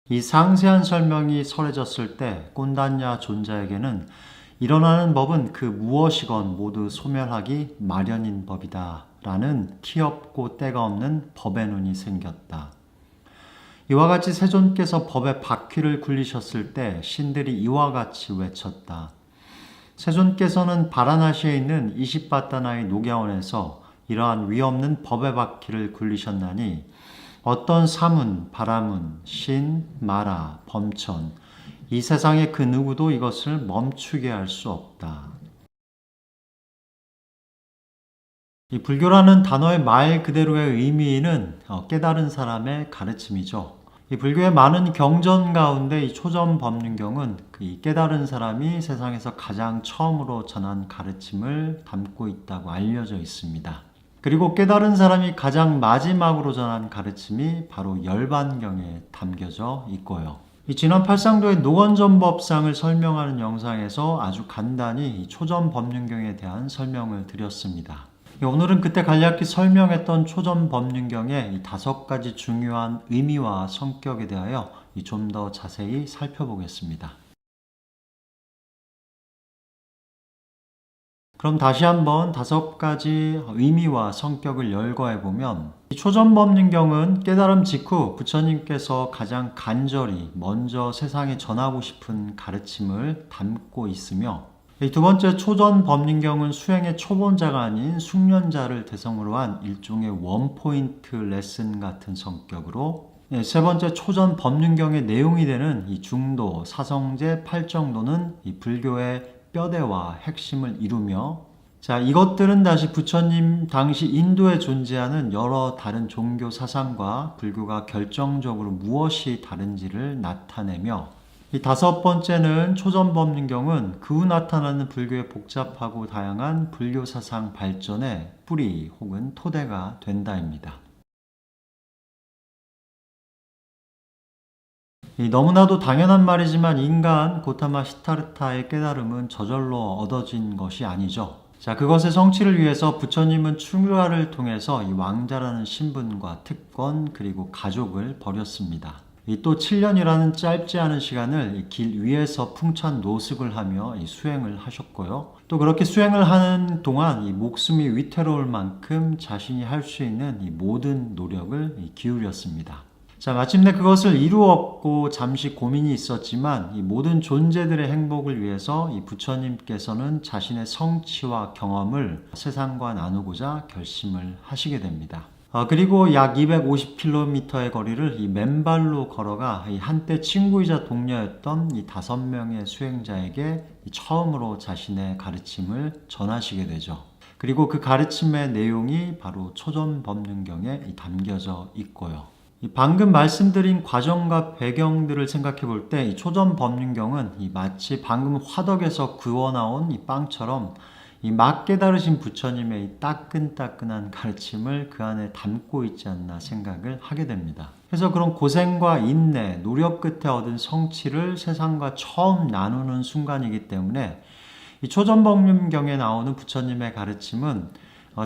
이 상세한 설명이 설해졌을 때 꼰단냐 존자에게는 일어나는 법은 그 무엇이건 모두 소멸하기 마련인 법이다 라는 티없고 때가 없는 법의 눈이 생겼다. 이와 같이 세존께서 법의 바퀴를 굴리셨을 때 신들이 이와 같이 외쳤다. 세존께서는 바라나시에 있는 이십바타나의 녹야원에서 이러한 위없는 법의 바퀴를 굴리셨나니 어떤 사문, 바라문, 신, 마라, 범천 이 세상의 그 누구도 이것을 멈추게 할 수 없다. 이 불교라는 단어의 말 그대로의 의미는 깨달은 사람의 가르침이죠. 이 불교의 많은 경전 가운데 이 초전법륜경은 이 깨달은 사람이 세상에서 가장 처음으로 전한 가르침을 담고 있다고 알려져 있습니다. 그리고 깨달은 사람이 가장 마지막으로 전한 가르침이 바로 열반경에 담겨져 있고요. 이 지난 팔상도의 노건전법상을 설명하는 영상에서 아주 간단히 이 초전법륜경에 대한 설명을 드렸습니다. 오늘은 그때 간략히 설명했던 초전법륜경의 이 5가지 중요한 의미와 성격에 대하여 좀 더 자세히 살펴보겠습니다. 그럼 다시 한번 5가지 의미와 성격을 열거해 보면 이 초전법륜경은 깨달음 직후 부처님께서 가장 간절히 먼저 세상에 전하고 싶은 가르침을 담고 있으며 이 2번째 초전법륜경은 수행의 초본자가 아닌 숙련자를 대상으로 한 일종의 원포인트 레슨 같은 성격으로 3번째 초전법륜경의 내용이 되는 이 중도, 사성제, 팔정도는 이 불교의 뼈대와 핵심을 이루며 이것들은 다시 부처님 당시 인도에 존재하는 여러 다른 종교 사상과 불교가 결정적으로 무엇이 다른지를 나타내며 이 5번째는 초전법륜경은 그 후 나타나는 불교의 복잡하고 다양한 불교 사상 발전의 뿌리 혹은 토대가 된다입니다. 너무나도 당연한 말이지만 인간 고타마 시타르타의 깨달음은 저절로 얻어진 것이 아니죠. 그것의 성취를 위해서 부처님은 출가를 통해서 이 왕자라는 신분과 특권 그리고 가족을 버렸습니다. 또 7년이라는 짧지 않은 시간을 이 길 위에서 풍찬 노숙을 하며 수행을 하셨고요. 또 그렇게 수행을 하는 동안 이 목숨이 위태로울 만큼 자신이 할 수 있는 이 모든 노력을 기울였습니다. 마침내 그것을 이루었고 잠시 고민이 있었지만 이 모든 존재들의 행복을 위해서 이 부처님께서는 자신의 성취와 경험을 세상과 나누고자 결심을 하시게 됩니다. 그리고 약 250km의 거리를 이 맨발로 걸어가 이 한때 친구이자 동료였던 이 5명의 수행자에게 처음으로 자신의 가르침을 전하시게 되죠. 그리고 그 가르침의 내용이 바로 초전법륜경에 담겨져 있고요. 방금 말씀드린 과정과 배경들을 생각해 볼 때 이 초전법륜경은 마치 방금 화덕에서 구워나온 이 빵처럼 막 깨달으신 부처님의 이 따끈따끈한 가르침을 그 안에 담고 있지 않나 생각을 하게 됩니다. 그래서 그런 고생과 인내, 노력 끝에 얻은 성취를 세상과 처음 나누는 순간이기 때문에 이 초전법륜경에 나오는 부처님의 가르침은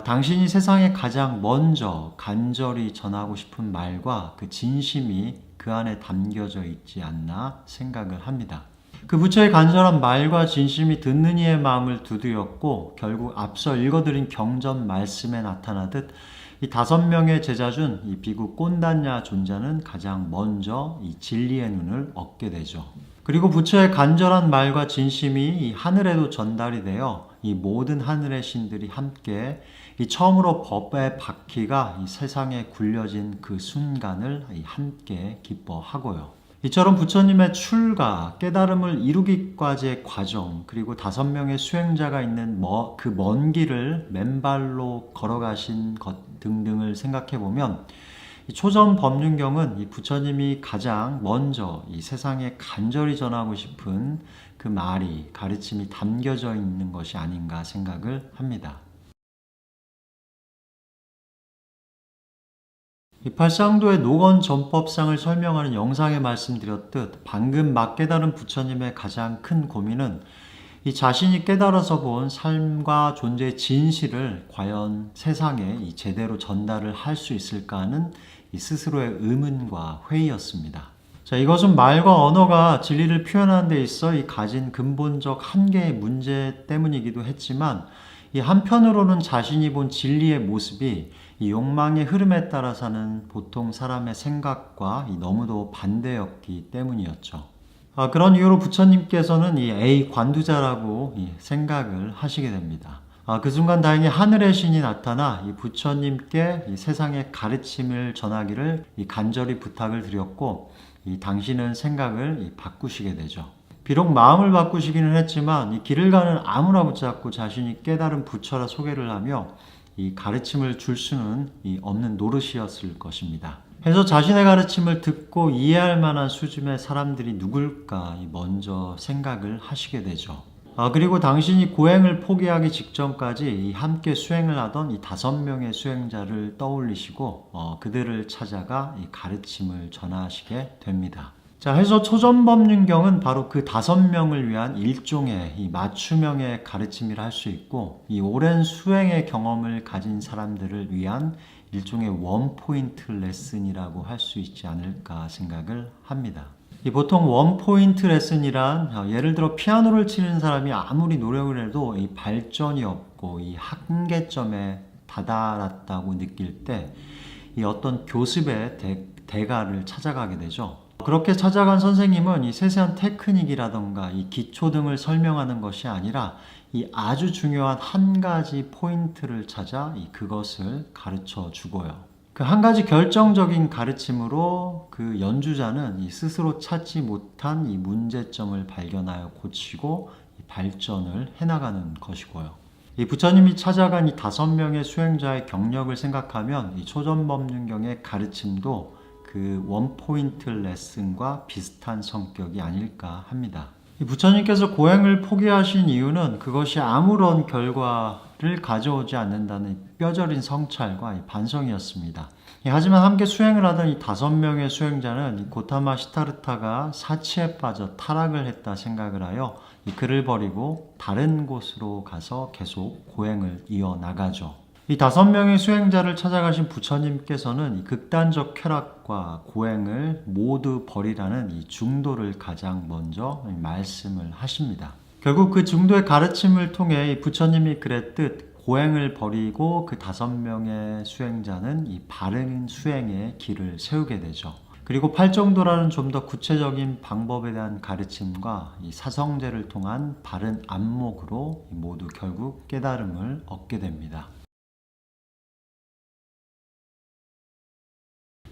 당신이 세상에 가장 먼저 간절히 전하고 싶은 말과 그 진심이 그 안에 담겨져 있지 않나 생각을 합니다. 그 부처의 간절한 말과 진심이 듣는 이의 마음을 두드렸고 결국 앞서 읽어드린 경전 말씀에 나타나듯 이 5명의 제자 중 이 비구 꼰단냐 존자는 가장 먼저 이 진리의 눈을 얻게 되죠. 그리고 부처의 간절한 말과 진심이 이 하늘에도 전달이 되어 이 모든 하늘의 신들이 함께 이 처음으로 법의 바퀴가 이 세상에 굴려진 그 순간을 함께 기뻐하고요. 이처럼 부처님의 출가, 깨달음을 이루기까지의 과정, 그리고 5명의 수행자가 있는 그 먼 길을 맨발로 걸어가신 것 등등을 생각해 보면 이 초전법륜경은 이 부처님이 가장 먼저 이 세상에 간절히 전하고 싶은 그 말이, 가르침이 담겨져 있는 것이 아닌가 생각을 합니다. 이 팔상도의 노건전법상을 설명하는 영상에 말씀드렸듯 방금 막 깨달은 부처님의 가장 큰 고민은 이 자신이 깨달아서 본 삶과 존재의 진실을 과연 세상에 제대로 전달을 할 수 있을까 하는 이 스스로의 의문과 회의였습니다. 자, 이것은 말과 언어가 진리를 표현하는 데 있어 이 가진 근본적 한계의 문제 때문이기도 했지만, 이 한편으로는 자신이 본 진리의 모습이 이 욕망의 흐름에 따라 사는 보통 사람의 생각과 너무도 반대였기 때문이었죠. 그런 이유로 부처님께서는 이 A 관두자라고 생각을 하시게 됩니다. 그 순간 다행히 하늘의 신이 나타나 이 부처님께 이 세상의 가르침을 전하기를 간절히 부탁을 드렸고, 당신은 생각을 바꾸시게 되죠. 비록 마음을 바꾸시기는 했지만 이 길을 가는 아무나 붙잡고 자신이 깨달은 부처라 소개를 하며 이 가르침을 줄 수는 없는 노릇이었을 것입니다. 해서 자신의 가르침을 듣고 이해할 만한 수준의 사람들이 누굴까 먼저 생각을 하시게 되죠. 그리고 당신이 고행을 포기하기 직전까지 함께 수행을 하던 이 5명의 수행자를 떠올리시고 그들을 찾아가 이 가르침을 전하시게 됩니다. 자, 해서 초전법륜경은 바로 그 5명을 위한 일종의 이 맞춤형의 가르침이라 할 수 있고, 이 오랜 수행의 경험을 가진 사람들을 위한 일종의 원포인트 레슨이라고 할 수 있지 않을까 생각을 합니다. 보통 원포인트 레슨이란 예를 들어 피아노를 치는 사람이 아무리 노력을 해도 이 발전이 없고 이 한계점에 다다랐다고 느낄 때 이 어떤 교습의 대가를 찾아가게 되죠. 그렇게 찾아간 선생님은 이 세세한 테크닉이라던가 이 기초 등을 설명하는 것이 아니라 이 아주 중요한 한 가지 포인트를 찾아 그것을 가르쳐 주고요. 그 한 가지 결정적인 가르침으로 그 연주자는 스스로 찾지 못한 이 문제점을 발견하여 고치고 발전을 해나가는 것이고요. 이 부처님이 찾아간 이 5명의 수행자의 경력을 생각하면 이 초전법륜경의 가르침도 그 원포인트 레슨과 비슷한 성격이 아닐까 합니다. 이 부처님께서 고행을 포기하신 이유는 그것이 아무런 결과를 가져오지 않는다는 뼈저린 성찰과 반성이었습니다. 하지만 함께 수행을 하던 이 5명의 수행자는 이 고타마 시타르타가 사치에 빠져 타락을 했다 생각을 하여 그를 버리고 다른 곳으로 가서 계속 고행을 이어나가죠. 이 5명의 수행자를 찾아가신 부처님께서는 이 극단적 쾌락과 고행을 모두 버리라는 이 중도를 가장 먼저 말씀을 하십니다. 결국 그 중도의 가르침을 통해 이 부처님이 그랬듯 고행을 버리고 그 5명의 수행자는 이 바른 수행의 길을 세우게 되죠. 그리고 팔정도라는 좀 더 구체적인 방법에 대한 가르침과 이 사성제를 통한 바른 안목으로 모두 결국 깨달음을 얻게 됩니다.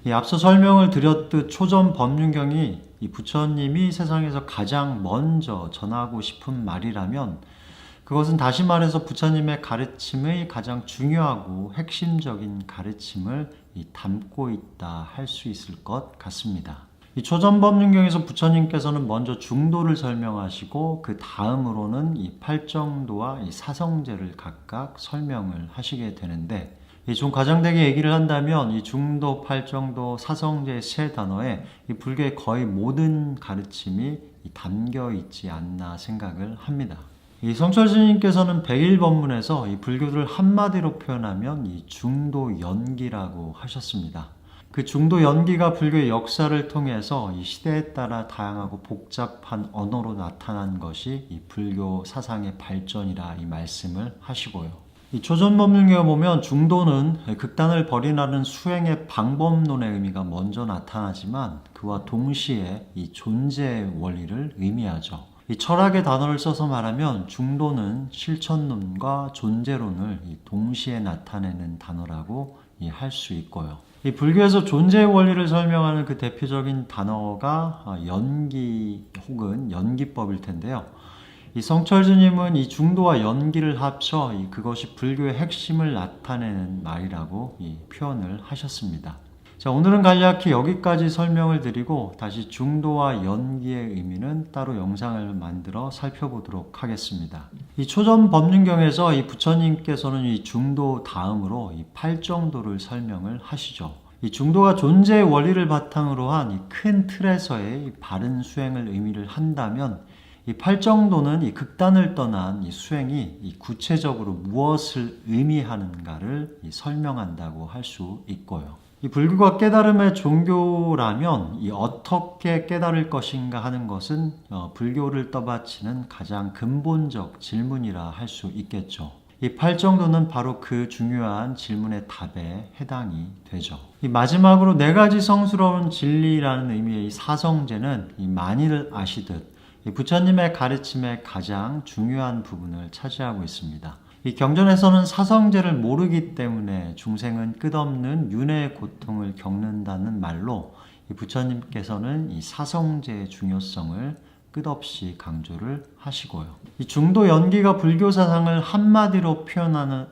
앞서 설명을 드렸듯 초전법륜경이 이 부처님이 세상에서 가장 먼저 전하고 싶은 말이라면, 그것은 다시 말해서 부처님의 가르침의 가장 중요하고 핵심적인 가르침을 담고 있다 할 수 있을 것 같습니다. 이 초전법륜경에서 부처님께서는 먼저 중도를 설명하시고 그 다음으로는 이 팔정도와 이 사성제를 각각 설명을 하시게 되는데, 좀 과장되게 얘기를 한다면 이 중도, 팔정도, 사성제 세 단어에 이 불교의 거의 모든 가르침이 담겨 있지 않나 생각을 합니다. 이 성철 스님께서는 백일법문에서 이 불교를 한마디로 표현하면 이 중도 연기라고 하셨습니다. 그 중도 연기가 불교의 역사를 통해서 이 시대에 따라 다양하고 복잡한 언어로 나타난 것이 이 불교 사상의 발전이라 이 말씀을 하시고요. 이 초전법륜경에 보면 중도는 극단을 버리라는 수행의 방법론의 의미가 먼저 나타나지만 그와 동시에 이 존재의 원리를 의미하죠. 이 철학의 단어를 써서 말하면 중도는 실천론과 존재론을 동시에 나타내는 단어라고 할 수 있고요. 이 불교에서 존재의 원리를 설명하는 그 대표적인 단어가 연기 혹은 연기법일 텐데요. 이 성철 스님은 이 중도와 연기를 합쳐 그것이 불교의 핵심을 나타내는 말이라고 표현을 하셨습니다. 자, 오늘은 간략히 여기까지 설명을 드리고 다시 중도와 연기의 의미는 따로 영상을 만들어 살펴보도록 하겠습니다. 이 초전법륜경에서 이 부처님께서는 이 중도 다음으로 이 팔정도를 설명을 하시죠. 이 중도가 존재의 원리를 바탕으로 한 이 큰 틀에서의 바른 수행을 의미를 한다면, 이 팔정도는 이 극단을 떠난 이 수행이 이 구체적으로 무엇을 의미하는가를 설명한다고 할 수 있고요. 이 불교가 깨달음의 종교라면 이 어떻게 깨달을 것인가 하는 것은 불교를 떠받치는 가장 근본적 질문이라 할 수 있겠죠. 이 팔정도는 바로 그 중요한 질문의 답에 해당이 되죠. 이 마지막으로 네 가지 성스러운 진리라는 의미의 이 사성제는 이 많이들 아시듯 이 부처님의 가르침의 가장 중요한 부분을 차지하고 있습니다. 이 경전에서는 사성제를 모르기 때문에 중생은 끝없는 윤회의 고통을 겪는다는 말로 이 부처님께서는 이 사성제의 중요성을 끝없이 강조를 하시고요. 이 중도 연기가 불교 사상을 한마디로 표현하는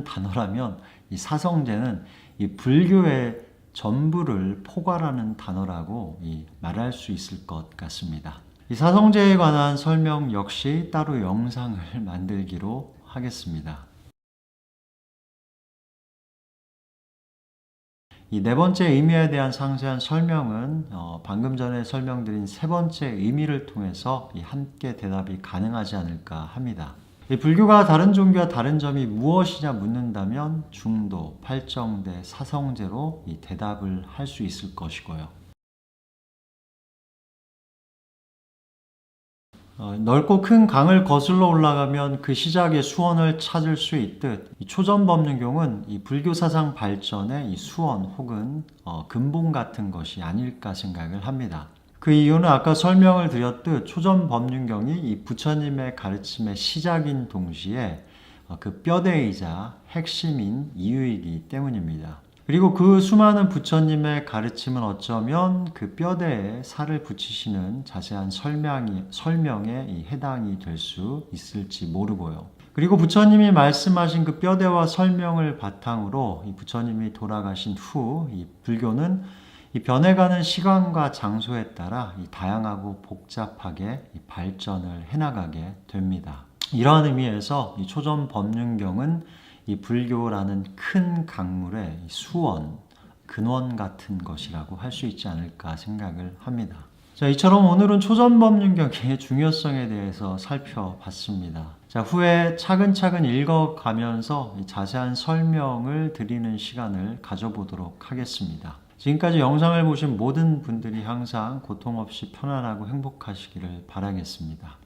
단어라면 이 사성제는 이 불교의 전부를 포괄하는 단어라고 말할 수 있을 것 같습니다. 이 사성제에 관한 설명 역시 따로 영상을 만들기로 하겠습니다. 이 네 번째 의미에 대한 상세한 설명은 방금 전에 설명드린 세 번째 의미를 통해서 함께 대답이 가능하지 않을까 합니다. 이 불교가 다른 종교와 다른 점이 무엇이냐 묻는다면 중도, 팔정대, 사성제로 이 대답을 할 수 있을 것이고요. 넓고 큰 강을 거슬러 올라가면 그 시작의 수원을 찾을 수 있듯 이 초전법륜경은 이 불교 사상 발전의 이 수원 혹은 근본 같은 것이 아닐까 생각을 합니다. 그 이유는 아까 설명을 드렸듯 초전법륜경이 이 부처님의 가르침의 시작인 동시에 그 뼈대이자 핵심인 이유이기 때문입니다. 그리고 그 수많은 부처님의 가르침은 어쩌면 그 뼈대에 살을 붙이시는 자세한 설명에 해당이 될 수 있을지 모르고요. 그리고 부처님이 말씀하신 그 뼈대와 설명을 바탕으로 이 부처님이 돌아가신 후 이 불교는 이 변해가는 시간과 장소에 따라 이 다양하고 복잡하게 발전을 해나가게 됩니다. 이러한 의미에서 이 초전법륜경은 이 불교라는 큰 강물의 수원, 근원 같은 것이라고 할 수 있지 않을까 생각을 합니다. 자, 이처럼 오늘은 초전법륜경의 중요성에 대해서 살펴봤습니다. 자, 후에 차근차근 읽어가면서 자세한 설명을 드리는 시간을 가져보도록 하겠습니다. 지금까지 영상을 보신 모든 분들이 항상 고통 없이 편안하고 행복하시기를 바라겠습니다.